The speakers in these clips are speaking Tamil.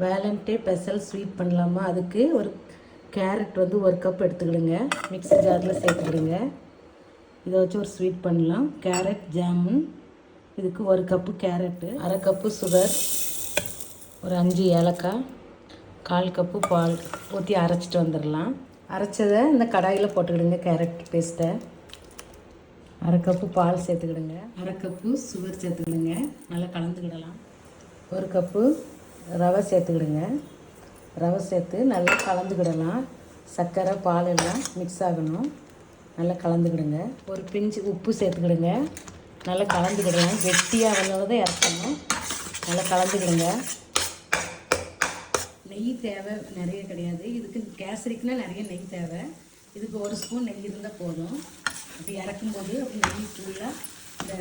வேலண்டைன் ஸ்பெஷல் ஸ்வீட் பண்ணலாமா? அதுக்கு ஒரு கேரட் வந்து 1 கப் எடுத்துக்கிடுங்க, மிக்ஸி ஜாரில் சேர்த்துக்கிடுங்க. இதை வச்சு ஒரு ஸ்வீட் பண்ணலாம். கேரட் ஜாமுன், இதுக்கு 1 கப்பு கேரட்டு, 1/2 கப்பு சுகர், ஒரு 5 ஏலக்காய், 1/4 கப்பு பால் ஊற்றி அரைச்சிட்டு வந்துடலாம். அரைச்சதை இந்த கடாயில் போட்டுக்கிடுங்க. கேரட் பேஸ்ட்டை 1/2 கப்பு பால் சேர்த்துக்கிடுங்க, 1/2 கப்பு சுகர் சேர்த்துக்கிடுங்க, நல்லா கலந்துக்கிடலாம். 1 கப்பு ரவை சேர்த்துக்கிடுங்க. ரவை சேர்த்து நல்லா கலந்துக்கிடலாம். சர்க்கரை பால் எல்லாம் மிக்ஸ் ஆகணும். நல்லா கலந்துக்கிடுங்க. ஒரு பிஞ்சு உப்பு சேர்த்துக்கிடுங்க. நல்லா கலந்துக்கிடலாம். கெட்டியாக தான் இறக்கணும். நல்லா கலந்துக்கிடுங்க. நெய் தேவை நிறைய கிடையாது. இதுக்கு கேசரிக்குன்னா நிறைய நெய் தேவை. இதுக்கு 1 ஸ்பூன் நெய் இருந்தால் போதும். அப்படி இறக்கும்போது அப்படி நெய் ஃபுல்லாக இந்த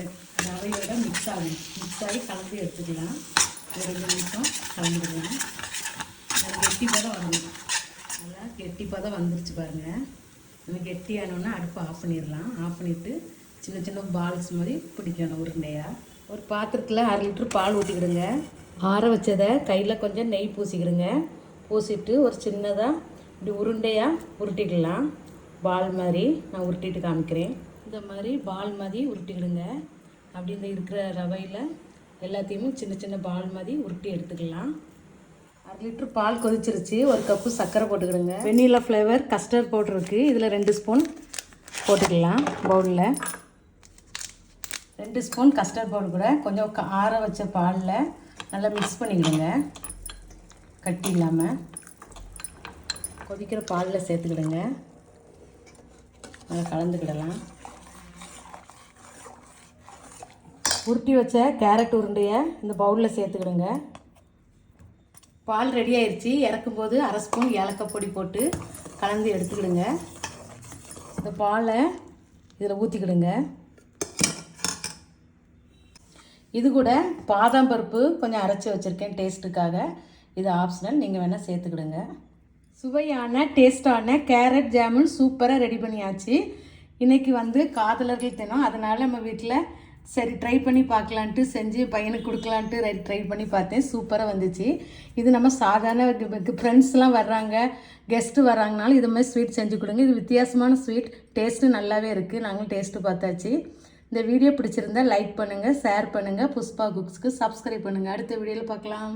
ரவையோட மிக்ஸ் ஆகும். மிக்ஸ் ஆகி கலந்து எடுத்துக்கலாம். ஒரு 2 நிமிஷம் கலந்துக்கலாம். நல்லா கெட்டி பதம் வரணும். நல்லா கெட்டி பதம் வந்துருச்சு பாருங்கள். நம்ம கெட்டியானோன்னா அடுப்பை ஆஃப் பண்ணிடலாம். ஆஃப் பண்ணிவிட்டு சின்ன சின்ன பால்ஸ் மாதிரி பிடிக்கணும் உருண்டையாக. ஒரு பாத்திரத்தில் 1/2 லிட்டர் பால் ஊற்றிக்கிடுங்க. ஆற வச்சதை கையில் கொஞ்சம் நெய் பூசிக்கிடுங்க. பூசிட்டு ஒரு சின்னதாக இப்படி உருண்டையாக உருட்டிக்கலாம். பால் மாதிரி நான் உருட்டிட்டு காமிக்கிறேன். இந்த மாதிரி பால் மாதிரி உருட்டிக்கிடுங்க. அப்படி இந்த இருக்கிற ரவையில் எல்லாத்தையுமே சின்ன சின்ன பால் மாதிரி உருட்டி எடுத்துக்கலாம். 1/2 லிட்டர் பால் கொதிச்சிருச்சு. 1 கப்பு சர்க்கரை போட்டுக்கிடுங்க. வெண்ணிலா ஃப்ளேவர் கஸ்டர்ட் பவுடர் இருக்குது. இதில் 2 ஸ்பூன் போட்டுக்கலாம். பவுலில் 2 ஸ்பூன் கஸ்டர்ட் பவுடர் கூட கொஞ்சம் ஆற வச்ச பாலில் நல்லா மிக்ஸ் பண்ணிக்கிடுங்க. கட்டி இல்லாமல் கொதிக்கிற பாலில் சேர்த்துக்கிடுங்க. நல்லா கலந்துக்கிடலாம். உருட்டி வச்ச கேரட் உருண்டையை இந்த பவுலில் சேர்த்துக்கிடுங்க. பால் ரெடி ஆயிடுச்சு. இறக்கும்போது 1/2 ஸ்பூன் ஏலக்காய் பொடி போட்டு கலந்து எடுத்துக்கிடுங்க. இந்த பாலை இதில் ஊற்றிக்கிடுங்க. இது கூட பாதாம் பருப்பு கொஞ்சம் அரைச்சி வச்சுருக்கேன் டேஸ்ட்டுக்காக. இது ஆப்ஷனல், நீங்கள் வேணால் சேர்த்துக்கிடுங்க. சுவையான டேஸ்டான கேரட் ஜாமுன் சூப்பராக ரெடி பண்ணியாச்சு. இன்றைக்கி வந்து காதலர்கள் தினம், அதனால் நம்ம வீட்டில் சரி ட்ரை பண்ணி பார்க்கலான்ட்டு செஞ்சு பையனுக்கு கொடுக்கலான்ட்டு ட்ரை பண்ணி பார்த்தேன். சூப்பராக வந்துச்சு. இது நம்ம சாதாரண ஃப்ரெண்ட்ஸ்லாம் வர்றாங்க, கெஸ்ட்டு வர்றாங்கனாலும் இது மாதிரி ஸ்வீட் செஞ்சு கொடுங்க. இது வித்தியாசமான ஸ்வீட், டேஸ்ட்டு நல்லாவே இருக்குது. நாங்களும் டேஸ்ட்டு பார்த்தாச்சு. இந்த வீடியோ பிடிச்சிருந்தா லைக் பண்ணுங்கள், ஷேர் பண்ணுங்கள். புஷ்பா குக்ஸ்க்கு சப்ஸ்கிரைப் பண்ணுங்கள். அடுத்த வீடியோவில் பார்க்கலாம்.